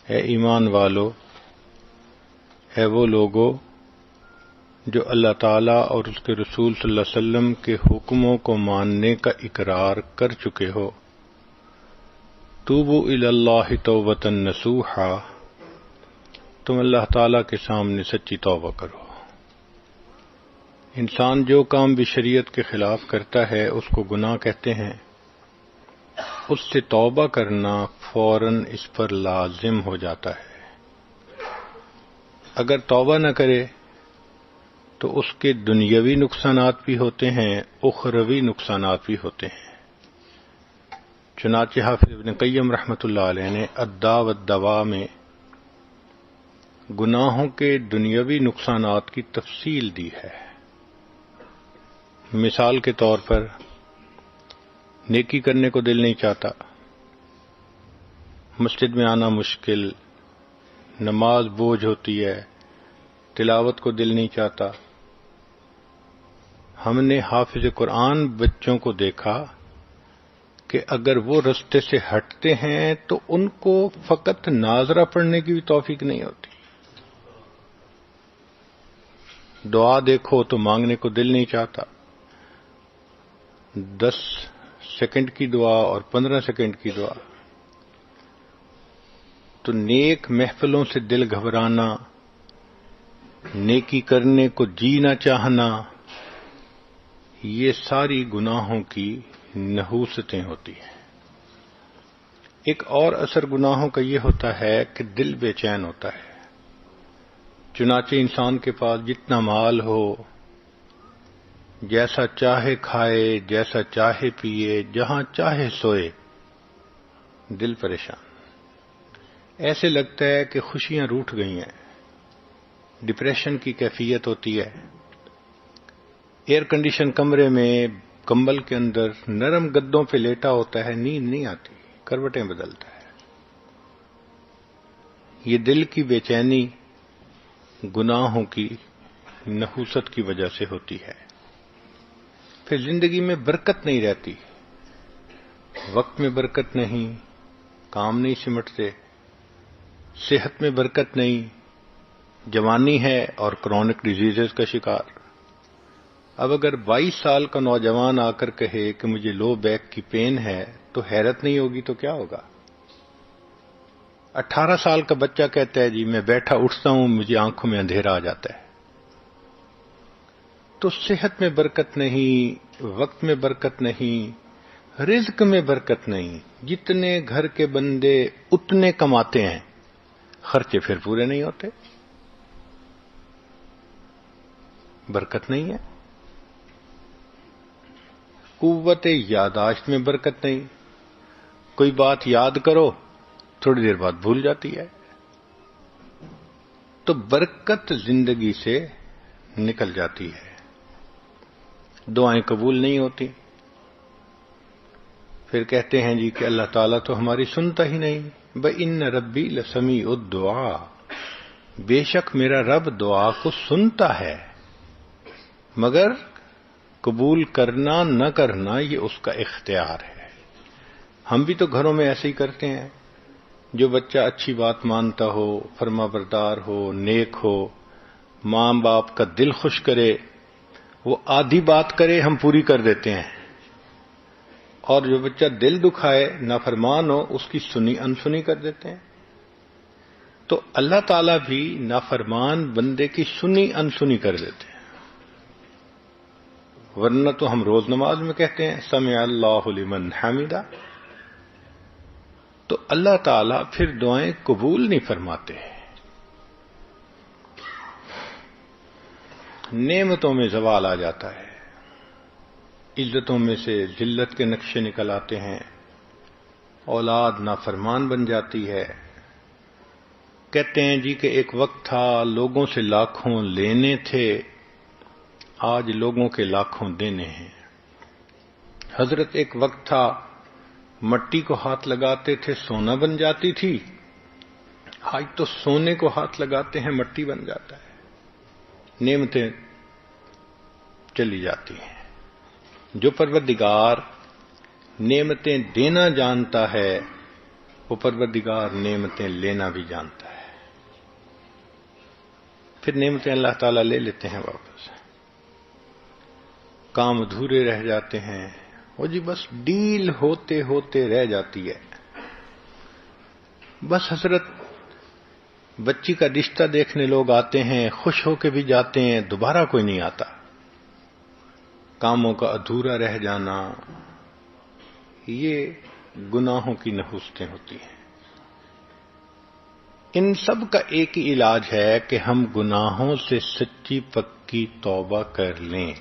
اے ایمان والو، اے وہ لوگو جو اللہ تعالیٰ اور اس کے رسول صلی اللہ علیہ وسلم کے حکموں کو ماننے کا اقرار کر چکے ہو، توبوا الی اللہ توبۃ نصوحا، تم اللہ تعالیٰ کے سامنے سچی توبہ کرو۔ انسان جو کام بھی شریعت کے خلاف کرتا ہے اس کو گناہ کہتے ہیں، اس سے توبہ کرنا فوراً اس پر لازم ہو جاتا ہے۔ اگر توبہ نہ کرے تو اس کے دنیاوی نقصانات بھی ہوتے ہیں، اخروی نقصانات بھی ہوتے ہیں۔ چنانچہ حافظ ابن قیم رحمۃ اللہ علیہ نے الداء والدواء میں گناہوں کے دنیاوی نقصانات کی تفصیل دی ہے۔ مثال کے طور پر نیکی کرنے کو دل نہیں چاہتا، مسجد میں آنا مشکل، نماز بوجھ ہوتی ہے، تلاوت کو دل نہیں چاہتا۔ ہم نے حافظ قرآن بچوں کو دیکھا کہ اگر وہ رستے سے ہٹتے ہیں تو ان کو فقط ناظرہ پڑھنے کی بھی توفیق نہیں ہوتی۔ دعا دیکھو تو مانگنے کو دل نہیں چاہتا، 10 سیکنڈ کی دعا اور 15 سیکنڈ کی دعا۔ تو نیک محفلوں سے دل گھبرانا، نیکی کرنے کو جی نہ چاہنا، یہ ساری گناہوں کی نحوستیں ہوتی ہیں۔ ایک اور اثر گناہوں کا یہ ہوتا ہے کہ دل بے چین ہوتا ہے۔ چنانچہ انسان کے پاس جتنا مال ہو، جیسا چاہے کھائے، جیسا چاہے پیے، جہاں چاہے سوئے، دل پریشان، ایسے لگتا ہے کہ خوشیاں روٹھ گئی ہیں، ڈپریشن کی کیفیت ہوتی ہے۔ ایئر کنڈیشن کمرے میں کمبل کے اندر نرم گدوں پہ لیٹا ہوتا ہے، نیند نہیں آتی، کروٹیں بدلتا ہے۔ یہ دل کی بے چینی گناہوں کی نحوست کی وجہ سے ہوتی ہے۔ پھر زندگی میں برکت نہیں رہتی، وقت میں برکت نہیں، کام نہیں سمٹتے، صحت میں برکت نہیں، جوانی ہے اور کرونک ڈیزیزز کا شکار۔ اب اگر 22 سال کا نوجوان آ کر کہے کہ مجھے لو بیک کی پین ہے تو حیرت نہیں ہوگی تو کیا ہوگا؟ 18 سال کا بچہ کہتا ہے جی میں بیٹھا اٹھتا ہوں مجھے آنکھوں میں اندھیرا آ جاتا ہے۔ تو صحت میں برکت نہیں، وقت میں برکت نہیں، رزق میں برکت نہیں۔ جتنے گھر کے بندے اتنے کماتے ہیں، خرچے پھر پورے نہیں ہوتے، برکت نہیں ہے۔ قوت یاداشت میں برکت نہیں، کوئی بات یاد کرو تھوڑی دیر بعد بھول جاتی ہے۔ تو برکت زندگی سے نکل جاتی ہے، دعائیں قبول نہیں ہوتی۔ پھر کہتے ہیں جی کہ اللہ تعالیٰ تو ہماری سنتا ہی نہیں۔ بَإِنَّ رَبِّي لَسَمِيعُ الدُّعَاء، بے شک میرا رب دعا کو سنتا ہے، مگر قبول کرنا نہ کرنا یہ اس کا اختیار ہے۔ ہم بھی تو گھروں میں ایسے ہی کرتے ہیں، جو بچہ اچھی بات مانتا ہو، فرما بردار ہو، نیک ہو، ماں باپ کا دل خوش کرے، وہ آدھی بات کرے ہم پوری کر دیتے ہیں، اور جو بچہ دل دکھائے نافرمان ہو اس کی سنی انسنی کر دیتے ہیں۔ تو اللہ تعالیٰ بھی نافرمان بندے کی سنی انسنی کر دیتے ہیں، ورنہ تو ہم روز نماز میں کہتے ہیں سمع اللہ لمن حمدہ۔ تو اللہ تعالیٰ پھر دعائیں قبول نہیں فرماتے، نعمتوں میں زوال آ جاتا ہے، عزتوں میں سے ذلت کے نقشے نکل آتے ہیں، اولاد نافرمان بن جاتی ہے۔ کہتے ہیں جی کہ ایک وقت تھا لوگوں سے لاکھوں لینے تھے، آج لوگوں کے لاکھوں دینے ہیں۔ حضرت ایک وقت تھا مٹی کو ہاتھ لگاتے تھے سونا بن جاتی تھی، آج تو سونے کو ہاتھ لگاتے ہیں مٹی بن جاتا ہے، نعمتیں چلی جاتی ہیں۔ جو پروردگار نعمتیں دینا جانتا ہے وہ پروردگار نعمتیں لینا بھی جانتا ہے، پھر نعمتیں اللہ تعالیٰ لے لیتے ہیں واپس، کام ادھورے رہ جاتے ہیں، وہ جی بس ڈیل ہوتے ہوتے رہ جاتی ہے، بس حضرت بچی کا رشتہ دیکھنے لوگ آتے ہیں، خوش ہو کے بھی جاتے ہیں، دوبارہ کوئی نہیں آتا، کاموں کا ادھورا رہ جانا، یہ گناہوں کی نحوستیں ہوتی ہیں۔ ان سب کا ایک ہی علاج ہے کہ ہم گناہوں سے سچی پکی توبہ کر لیں۔